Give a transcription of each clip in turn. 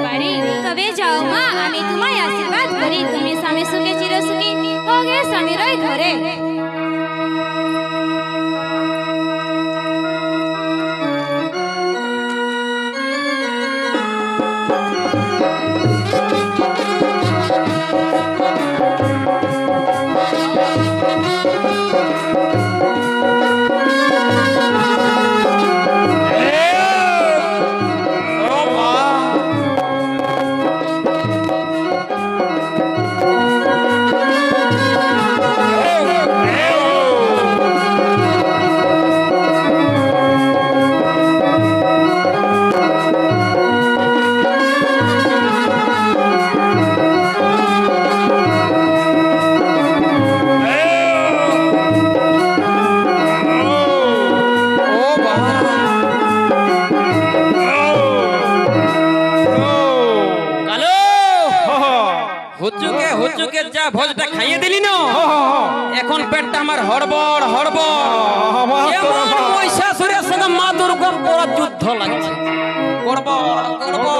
পারি। তবে যাও মা, আমি তোমায় আশীর্বাদ করি, তুমি স্বামী সুখে চিরসুখী হোগে স্বামীর ঘরে। যা ভোজটা খাইয়ে দিলি না, এখন পেটটা আমার হড়বড় হড়বড়, মহিষাসুরের সঙ্গে মা দুর্গার বড় যুদ্ধ লাগছে। গড়বড় গড়বড়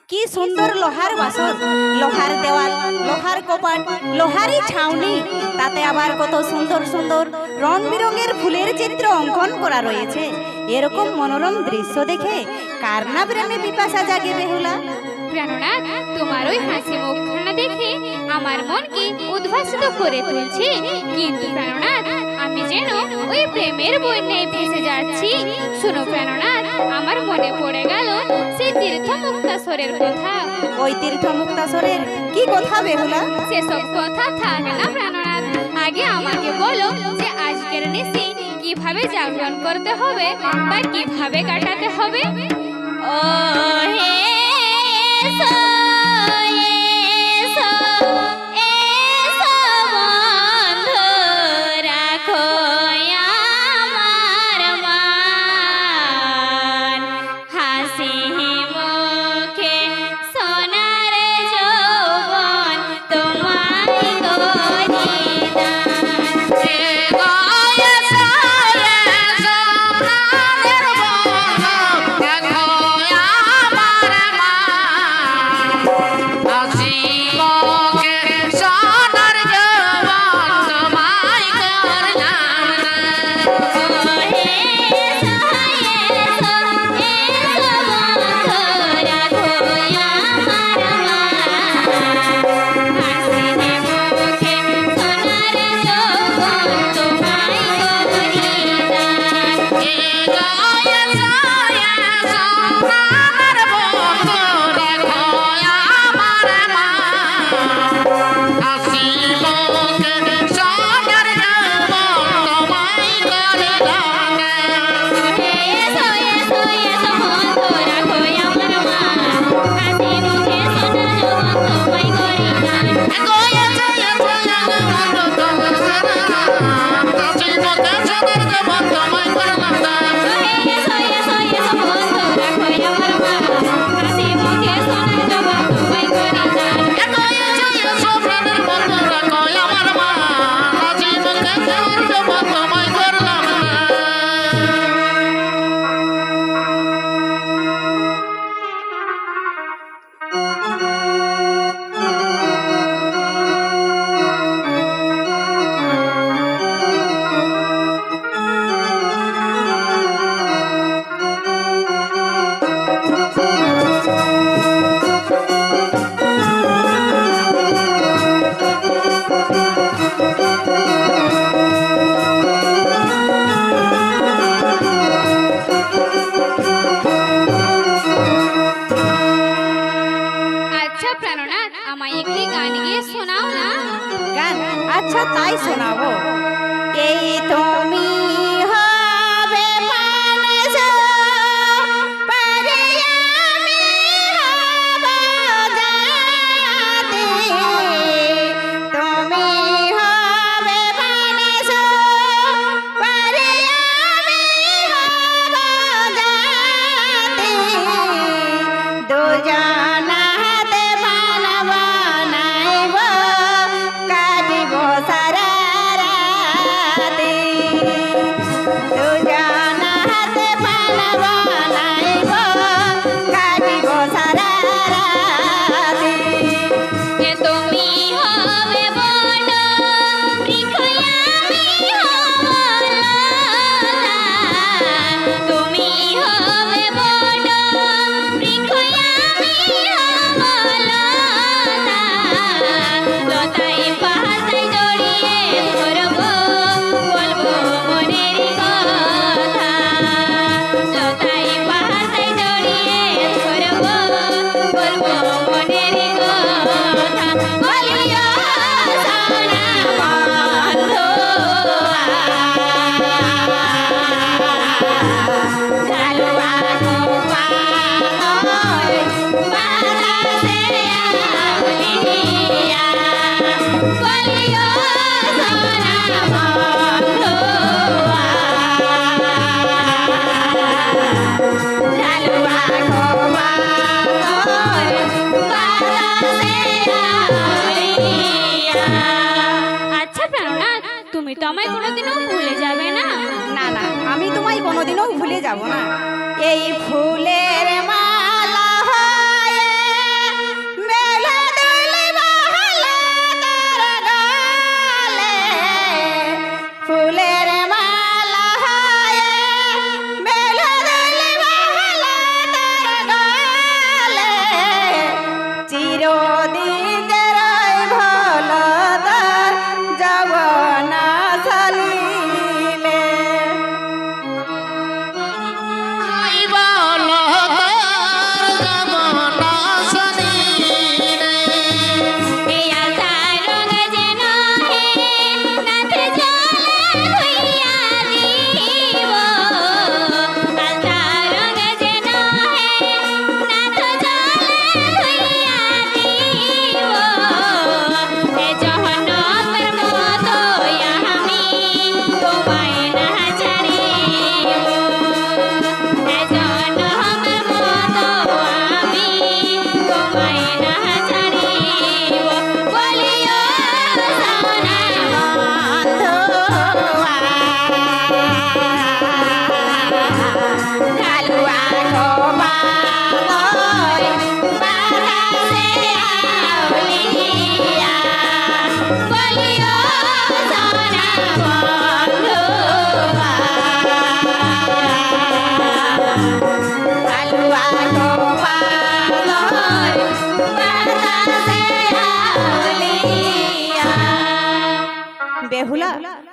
কি সুন্দর লোহার বাসন, লোহার দেওয়াল, লোহার কপাট, লোহারই ছাউনি, তাতে আবার কত সুন্দর সুন্দর রং বেরঙের ফুলের চিত্র অঙ্কন করা রয়েছে। এরকম মনোরম দৃশ্য দেখে কার না প্রেমে পিপাসা জাগে বেহুলা। প্রাণনাথ, তোমার ওই হাসি মুখখানা দেখে আমার মনকে উদ্ভাসিত করে তুলছে, কিন্তু প্রাণনাথ আমি যেন ওই প্রেমের বন্যায় ভেসে যাচ্ছি। শোনো প্রাণনাথ, আমার মনে পড়ে গেল সেই তীর্থ মুক্তাসরের কথা। ওই তীর্থ মুক্তাসরের কি কথা বেহুলা? সেসব কথা থাক না প্রাণনাথ, আগে আমাকে বলো যে আজকের নিশি কিভাবে জাগরণ করতে হবে বা কিভাবে কাটাতে হবে। ও হে এসো, এসো, এসো বন্ধু, রাখো আমার মান, হাসি মুখে সোনার যৌবন তোমায় করি দান। আচ্ছা প্রাণনাথ, আমায় একটি গান গিয়ে শোনাও না। গান? আচ্ছা তাই শোনাবো। এই তুমি হবে মানুষ, পরে আমি হব জাতি। তুমি হবে মানুষ, পরে আমি হব জাতি। দুজনা হাতে বান বানাইব, কাটিব সারা রাতি। দুজনা হাতে বান বানাইব, কাটিব সারা রাতি। যে তুমি হবে বড় বৃক্ষ, আমি হব লতা। তুমি হবে বড় বৃক্ষ, আমি হব লতা। লতায় পাতায় জড়িয়ে ধরব, বলবো মনের কথা। লতায় পাতায় জড়িয়ে ধরব, বলবো মনের কথা। বলিও সোনা বন্ধু, ঝালুয়া গোপাল, বাতাসে আউলিয়া। বলিও সোনা বন্ধু, ঝালুয়া গোপাল, বাতাসে আউলিয়া। আচ্ছা প্রাণনাথ, তুমি তো আমায় কোনোদিনও ভুলে যাবে না। না না, আমি তোমায় কোনোদিনও ভুলে যাব না। এই ফুলের মালা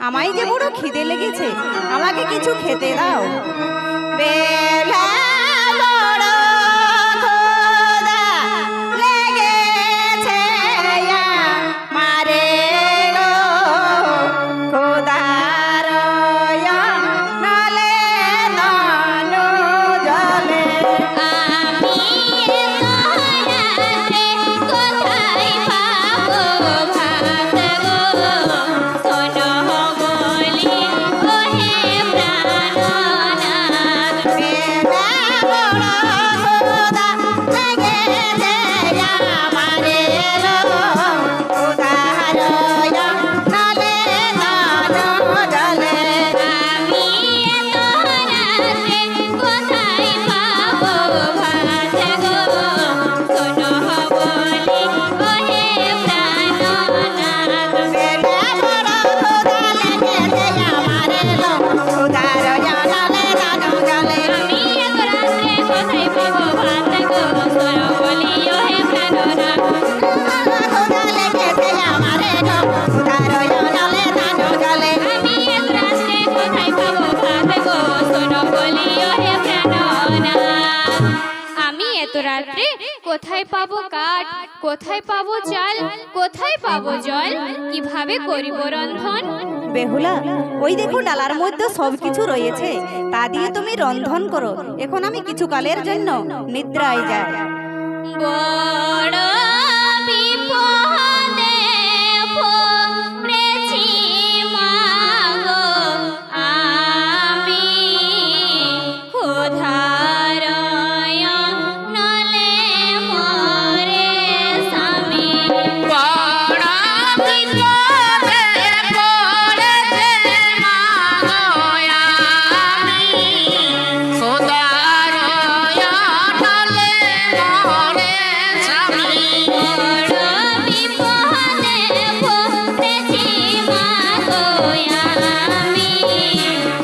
আমায় যে বড় খিদে লেগেছে, আমাকে কিছু খেতে দাও। বেলা বড় ক্ষুধা লেগেছে আমারে গো, ক্ষুধার নলে ননু জলে। আমি তোরাতে কোথায় পাবো ভাত গো, শোনো বলি ওহে প্রাণনাথ। বেলা বড় ক্ষুধা লেগেছে আমারে গো, ক্ষুধার নলে ননু জলে। আমি তোরাতে কোথায় পাবো ভাত গো, শোনো বলি ওহে প্রাণনাথ। বেলা বড় ক্ষুধা লেগেছে আমারে গো, ক্ষুধার নলে ননু জলে। আমি এত রাত্রে কোথায় পাবো ভাত গো, শোনো বলি ওহে প্রাণনাথ। ক্ষুধা লেগেছে আমারে গো, ক্ষুধার নলে ননু জলে। আমি এত রাত্রে কোথায় পাবো ভাত গো, শোনো বলি ওহে প্রাণনাথ। আমি এত রাত্রে কোথায় পাবো কাঠ, কোথায় পাবো চাল, কোথায় পাবো জল, কিভাবে করিব রন্ধন? বেহুলা, ওই দেখো ডালার মধ্যে সবকিছু রয়েছে, তা দিয়ে তুমি রন্ধন করো। এখন আমি কিছু কালের জন্য নিদ্রায় যাই। বড় বিপদে পড়েছি মাগো আমি, ক্ষুধার নলে মরে স্বামী। বড় বিপদে পড়েছে মাগো আমি, ক্ষুধার নলে মরে স্বামী। বড় বিপদে পড়েছি মাগো আমি,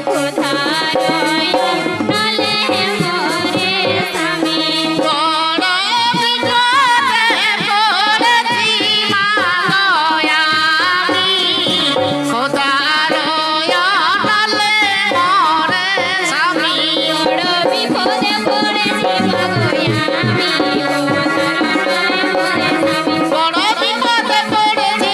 ক্ষুধার নলে মরে স্বামী। বড় বিপদে পড়েছি মাগো আমি, ক্ষুধার নলে মরে স্বামী। বড় বিপদে পড়েছি মাগো আমি, বড় বিপদে পড়েছি মাগো আমি, ক্ষুধার নলে মরে স্বামী। বড় বিপদে পড়েছি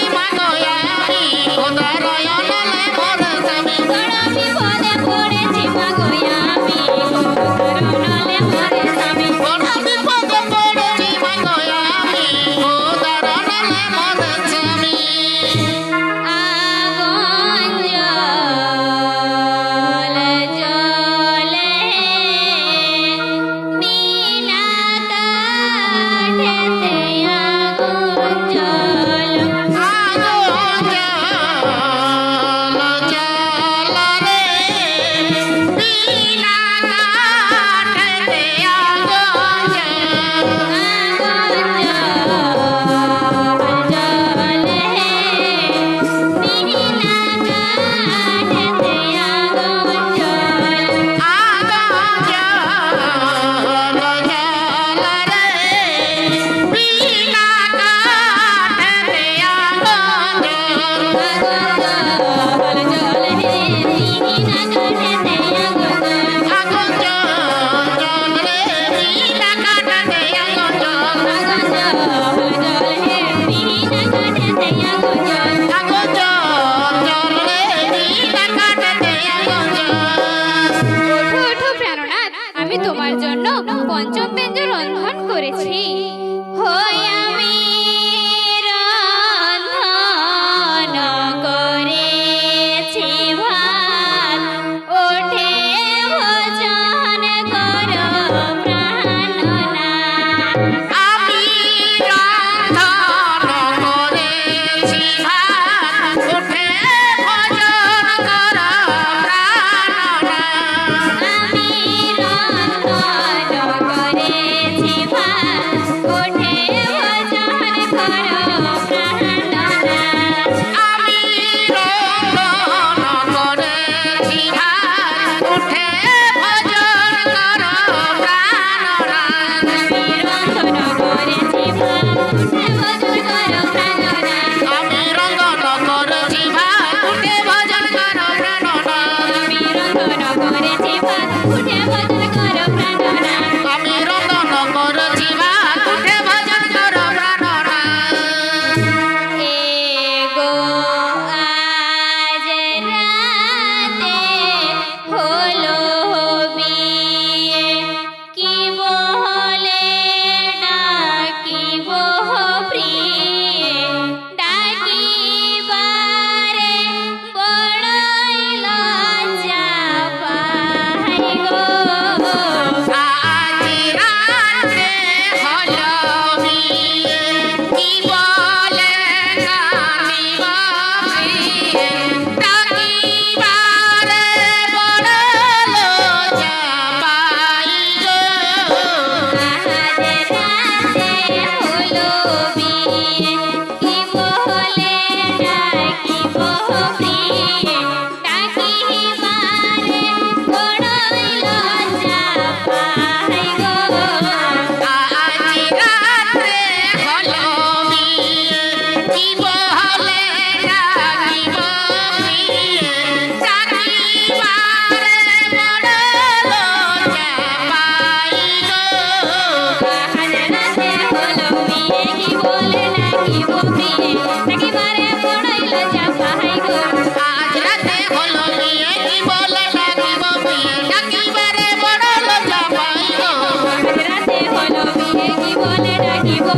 মাগো আমি, ক্ষুধার নলে মরে স্বামী। বড় বিপদে পড়েছি মাগো আমি, ক্ষুধার নলে মরে স্বামী। আগুন জলে বিনা কাঠেতে আগুন জল। আগুন জল রে বিনা কাঠেতে আগুন জল। আগুন জলে বিনা কাঠেতে আগুন জল। আগুন জল রে বিনা কাঠেতে আগুন জল। আগুন জল হে বিনা কাঠেতে আগুন জল। আগুন জল রে বিনা কাঠেতে আগুন জল। আগুন জল হে বিনা কাঠেতে আগুন জল। আগুন জল রে বিনা কাঠেতে আগুন জল। ওঠো ওঠো প্রাণনাথ, আমি তোমার জন্য পঞ্চম ব্যঞ্জন রন্ধন করেছি। হই আমি রন্ধন করেছি ভাত, ওঠে ভোজন করো প্রাণনাথ। আমি রন্ধন করেছি ভাত, ওঠে ভোজন করো প্রাণনাথ। আমি রন্ধন করেছি ভাত, ওঠে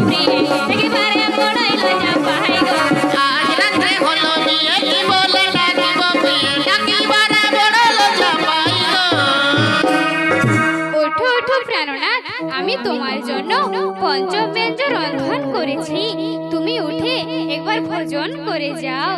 প্রিয় একেবারে বড়ই লজ্জা পাই গো আজ রাত্রে হলো বিয়ে কি বলে ডাকিব বিয়ে একেবারে বড় লজ্জা পাই গো। ওঠো ওঠো প্রাণনাথ, আমি তোমার জন্য পঞ্চব্যঞ্জ রন্ধন করেছি, তুমি উঠে একবার ভোজন করে যাও।